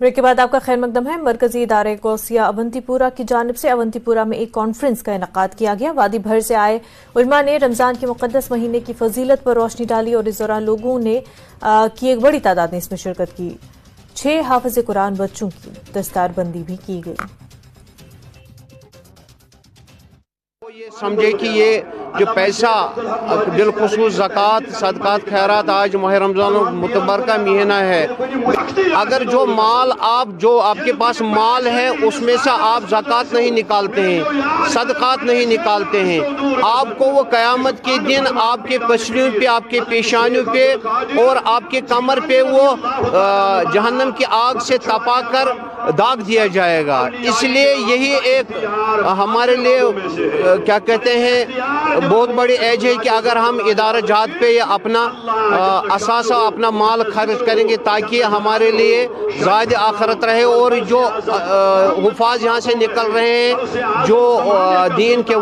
Break के बाद आपका खैर मकदम है। मरकजी इदारे गौसिया अवंतीपुरा की जानिब से अवंतीपुरा में एक कॉन्फ्रेंस का इनकाद किया गया। वादी भर से आए उलमा ने रमज़ान के मुक़द्दस महीने की फजीलत पर रोशनी डाली और इस दौरान लोगों ने की एक बड़ी तादाद ने इसमें शिरकत की। 6 हाफिज़ कुरान बच्चों की दस्तारबंदी भी की गई। ये समझे कि ये जो पैसा बिलखुसूस ज़कात सदकात खैरात आज माह रमज़ान मुतबरका महीना है, अगर जो माल जो आपके पास माल है उसमें से आप ज़कात नहीं निकालते हैं, सदकात नहीं निकालते हैं, आपको वो क़यामत के दिन आपके पसलियों पे, आपके पेशानियों पे और आपके कमर पे वो जहन्नम की आग से तपा कर दाग दिया जाएगा। इसलिए यही एक हमारे लिए क्या कहते हैं बहुत बड़ी एज है कि अगर हम इदारा जात पे अपना असासा अपना माल खर्च करेंगे ताकि हमारे लिए ज़ायद आखरत रहे। और जो हुफाज यहाँ से निकल रहे हैं, जो दीन के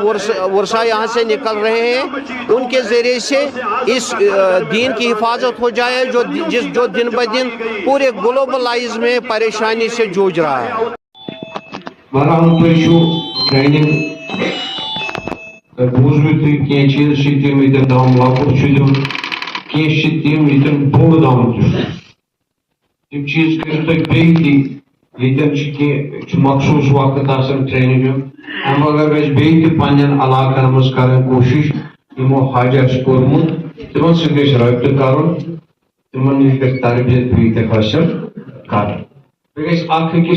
वर्षा यहाँ से निकल रहे हैं, उनके ज़रिए से इस दीन की हिफाजत हो जाए जो दिन ब दिन पूरे ग्लोबलाइज में परेशानी से जूझ रहा है। बूझ चीज तम ये दम लकुट तम ये बोड़ दम तम चीज कर मखसूस वक्त ट्रेनिंग अम बगैर गई पन्न इलाकन मज कर कोशिश यमो हज कोर्मुत तमन सत रब्त कर तमन नश ग तरबियत भी हासिल कर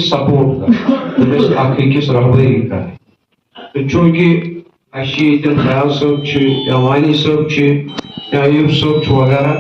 सपोर्ट कर रहबरी कर चूंकि ख्याल सब या वानी सब या यूब सब वगैरह